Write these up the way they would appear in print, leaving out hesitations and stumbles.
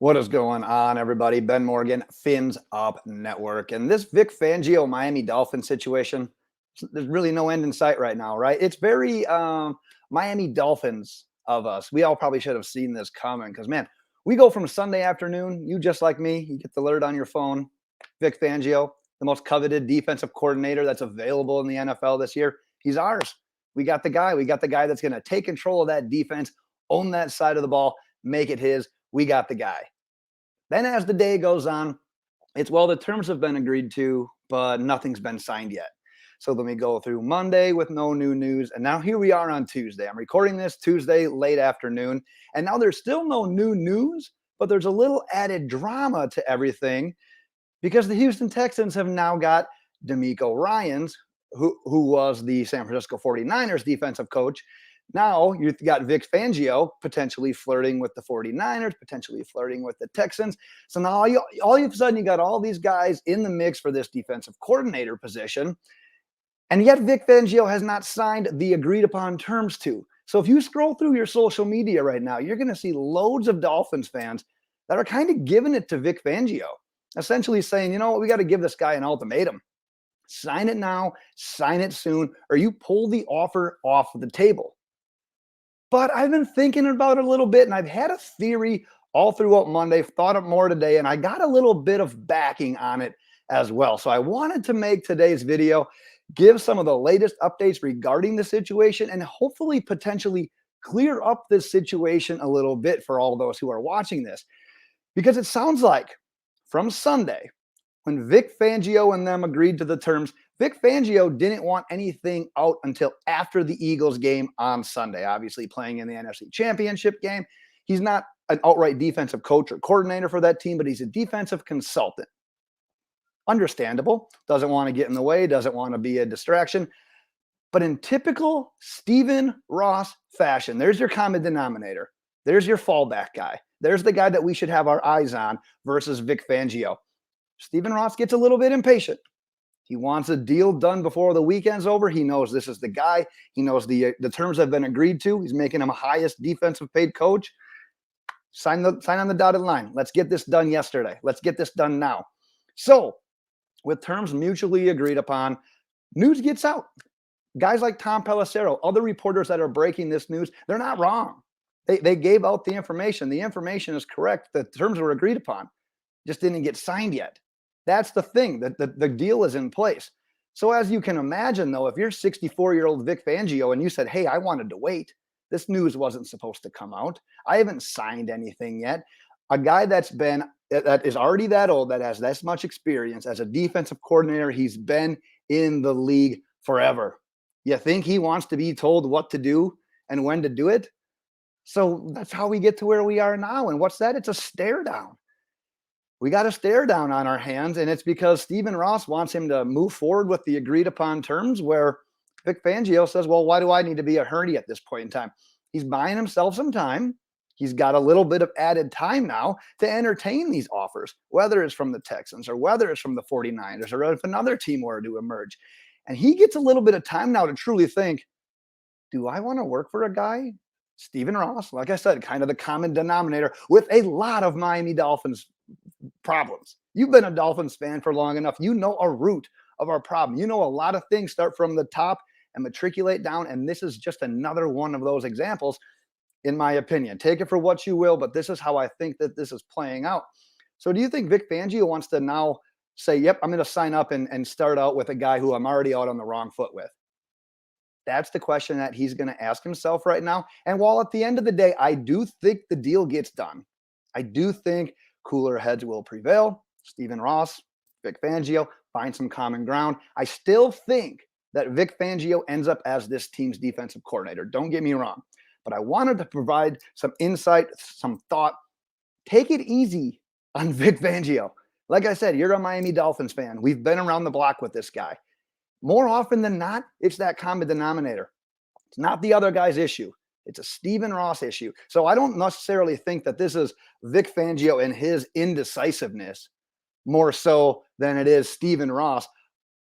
What is going on, everybody? Ben Morgan, Fins Up Network. And this Vic Fangio Miami Dolphins situation, there's really no end in sight right now, right? It's very Miami Dolphins of us. We all probably should have seen this coming because, man, we go from Sunday afternoon, you just like me, you get the alert on your phone. Vic Fangio, the most coveted defensive coordinator that's available in the NFL this year. He's ours. We got the guy. We got the guy that's going to take control of that defense, own that side of the ball, make it his. We got the guy. Then as the day goes on, it's, well, the terms have been agreed to, but nothing's been signed yet. So then we go through Monday with no new news. And now here we are on Tuesday. I'm recording this Tuesday late afternoon. And now there's still no new news, but there's a little added drama to everything because the Houston Texans have now got DeMeco Ryans, who was the San Francisco 49ers defensive coach. Now you've got Vic Fangio potentially flirting with the 49ers, potentially flirting with the Texans. So now all of a sudden you got all these guys in the mix for this defensive coordinator position. And yet Vic Fangio has not signed the agreed upon terms to. So if you scroll through your social media right now, you're going to see loads of Dolphins fans that are kind of giving it to Vic Fangio, essentially saying, you know what, we got to give this guy an ultimatum. Sign it now, sign it soon, or you pull the offer off the table. But I've been thinking about it a little bit, and I've had a theory all throughout Monday, thought of more today, and I got a little bit of backing on it as well. So I wanted to make today's video, give some of the latest updates regarding the situation, and hopefully potentially clear up this situation a little bit for all those who are watching this. Because it sounds like from Sunday, when Vic Fangio and them agreed to the terms, Vic Fangio didn't want anything out until after the Eagles game on Sunday, obviously playing in the NFC Championship game. He's not an outright defensive coach or coordinator for that team, but he's a defensive consultant. Understandable. Doesn't want to get in the way, doesn't want to be a distraction. But in typical Stephen Ross fashion, there's your common denominator. There's your fallback guy. There's the guy that we should have our eyes on versus Vic Fangio. Stephen Ross gets a little bit impatient. He wants a deal done before the weekend's over. He knows this is the guy. He knows the terms have been agreed to. He's making him a highest defensive paid coach. Sign on the dotted line. Let's get this done yesterday. Let's get this done now. So with terms mutually agreed upon, news gets out. Guys like Tom Pelissero, other reporters that are breaking this news, they're not wrong. They gave out the information. The information is correct. The terms were agreed upon. Just didn't get signed yet. That's the thing, that the deal is in place. So as you can imagine, though, if you're 64-year-old Vic Fangio and you said, hey, I wanted to wait, this news wasn't supposed to come out. I haven't signed anything yet. A guy that is already that old, that has this much experience as a defensive coordinator, he's been in the league forever. You think he wants to be told what to do and when to do it? So that's how we get to where we are now. And what's that? It's a stare down. We got a stare down on our hands, and it's because Stephen Ross wants him to move forward with the agreed upon terms, where Vic Fangio says, well, why do I need to be a hurry at this point in time? He's buying himself some time. He's got a little bit of added time now to entertain these offers, whether it's from the Texans or whether it's from the 49ers or if another team were to emerge. And he gets a little bit of time now to truly think, do I want to work for a guy? Stephen Ross, like I said, kind of the common denominator with a lot of Miami Dolphins problems. You've been a Dolphins fan for long enough. You know a root of our problem. You know a lot of things start from the top and matriculate down, and this is just another one of those examples, in my opinion. Take it for what you will, but this is how I think that this is playing out. So do you think Vic Fangio wants to now say, yep, I'm going to sign up and start out with a guy who I'm already out on the wrong foot with? That's the question that he's going to ask himself right now. And while at the end of the day, I do think the deal gets done, I do think cooler heads will prevail. Stephen Ross, Vic Fangio, find some common ground. I still think that Vic Fangio ends up as this team's defensive coordinator. Don't get me wrong. But I wanted to provide some insight, some thought. Take it easy on Vic Fangio. Like I said, you're a Miami Dolphins fan. We've been around the block with this guy. More often than not, it's that common denominator. It's not the other guy's issue. It's a Stephen Ross issue. So I don't necessarily think that this is Vic Fangio and his indecisiveness more so than it is Stephen Ross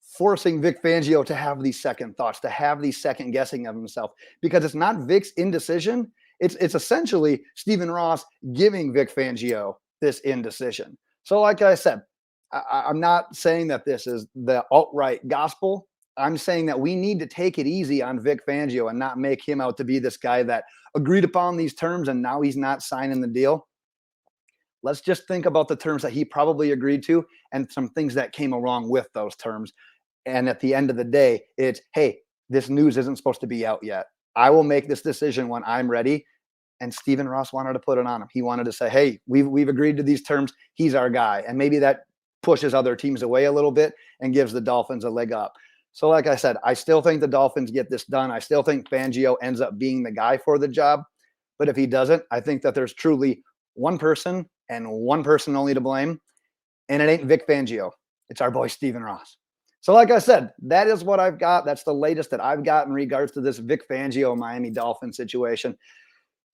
forcing Vic Fangio to have these second thoughts, to have these second guessing of himself, because it's not Vic's indecision. It's essentially Stephen Ross giving Vic Fangio this indecision. So, like I said, I'm not saying that this is the outright gospel. I'm saying that we need to take it easy on Vic Fangio and not make him out to be this guy that agreed upon these terms and now he's not signing the deal. Let's just think about the terms that he probably agreed to and some things that came along with those terms. And at the end of the day, it's, hey, this news isn't supposed to be out yet. I will make this decision when I'm ready. And Stephen Ross wanted to put it on him. He wanted to say, hey, we've agreed to these terms. He's our guy. And maybe that pushes other teams away a little bit and gives the Dolphins a leg up. So like I said, I still think the Dolphins get this done. I still think Fangio ends up being the guy for the job. But if he doesn't, I think that there's truly one person and one person only to blame. And it ain't Vic Fangio. It's our boy, Stephen Ross. So like I said, that is what I've got. That's the latest that I've got in regards to this Vic Fangio Miami Dolphins situation.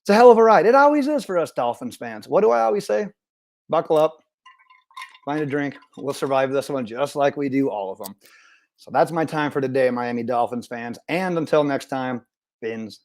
It's a hell of a ride. It always is for us Dolphins fans. What do I always say? Buckle up, find a drink. We'll survive this one just like we do all of them. So that's my time for today, Miami Dolphins fans. And until next time, Fins